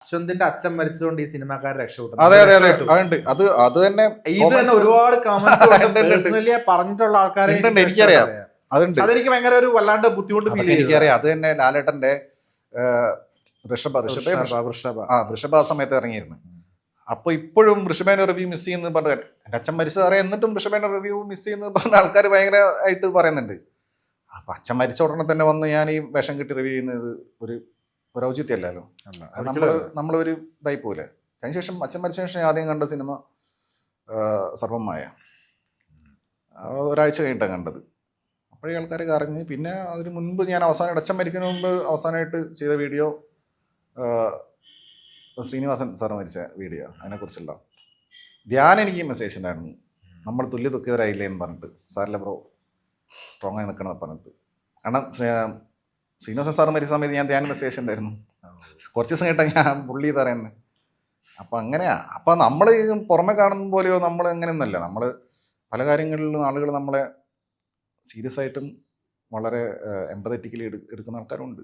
അശ്വന്തിന്റെ അച്ഛൻ മരിച്ചതുകൊണ്ട് ഈ സിനിമാക്കാർ രക്ഷപ്പെട്ടു. അതെ അതെ അതെ അതുണ്ട്. അത് തന്നെ ഇത് തന്നെ ഒരുപാട് കമന്റ്സ് പറഞ്ഞിട്ടുള്ള ആൾക്കാരെ എനിക്കറിയാം. അതുണ്ട്. അതെനിക്ക് ഭയങ്കര ഒരു വല്ലാണ്ട് ബുദ്ധിമുട്ട് ഫീൽ ചെയ്തു. എനിക്കറിയാം. അത് തന്നെ ലാലേട്ടന്റെ വൃഷഭ ആ സമയത്ത് ഇറങ്ങിയിരുന്നു. അപ്പൊ ഇപ്പോഴും വൃഷഭേന്റെ റിവ്യൂ മിസ് ചെയ്യുന്നത് പറഞ്ഞ എന്റെ അച്ഛൻ മരിച്ചത് അറിയാം, എന്നിട്ടും വൃഷഭേന്റെ റിവ്യൂ മിസ് ചെയ്യുന്നത് പറഞ്ഞ ആൾക്കാർ ഭയങ്കരമായിട്ട് പറയുന്നുണ്ട്. അപ്പൊ അച്ഛൻ മരിച്ച ഉടനെ തന്നെ വന്ന് ഞാൻ ഈ വേഷം കിട്ടി റിവ്യൂ ചെയ്യുന്നത് ഒരു ഔചിത്യമല്ലല്ലോ. നമ്മളൊരു ഇതായി പോലെ. അതിനുശേഷം അച്ഛൻ മരിച്ച ശേഷം ആദ്യം കണ്ട സിനിമ സർവമായ, ഒരാഴ്ച കഴിഞ്ഞിട്ടാണ് കണ്ടത്. അപ്പോഴേ ആൾക്കാരൊക്കെ അറിഞ്ഞ്. പിന്നെ അതിന് മുൻപ് ഞാൻ അവസാനമായിട്ട് അച്ഛൻ മരിക്കുന്നതിന് മുമ്പ് അവസാനമായിട്ട് ചെയ്ത വീഡിയോ ശ്രീനിവാസൻ സാർ മരിച്ച വീഡിയോ, അതിനെക്കുറിച്ചുള്ള ധ്യാൻ എനിക്ക് മെസ്സേജ് ഉണ്ടായിരുന്നു. നമ്മൾ തുല്യ ദുഃഖിതരായില്ലേ എന്ന് പറഞ്ഞിട്ട്, സാറില്ല ബ്രോ സ്ട്രോങ് ആയി നിൽക്കണമെന്ന് പറഞ്ഞിട്ട്. കാരണം ശ്രീനിവാസൻ സാർ മരിച്ച സമയത്ത് ഞാൻ ധ്യാൻ മെസ്സേജ് ഉണ്ടായിരുന്നു. കുറച്ച് ദിവസം കേട്ടാൽ ഞാൻ പുള്ളി പറയുന്നത്. അപ്പം അങ്ങനെയാ. അപ്പം നമ്മൾ പുറമെ കാണുന്ന പോലെയോ നമ്മൾ അങ്ങനെയൊന്നുമല്ല. നമ്മൾ പല കാര്യങ്ങളിലും ആളുകൾ നമ്മളെ സീരിയസ് ആയിട്ടും വളരെ എമ്പതറ്റിക്കലി എടുക്കുന്ന ആൾക്കാരുണ്ട്.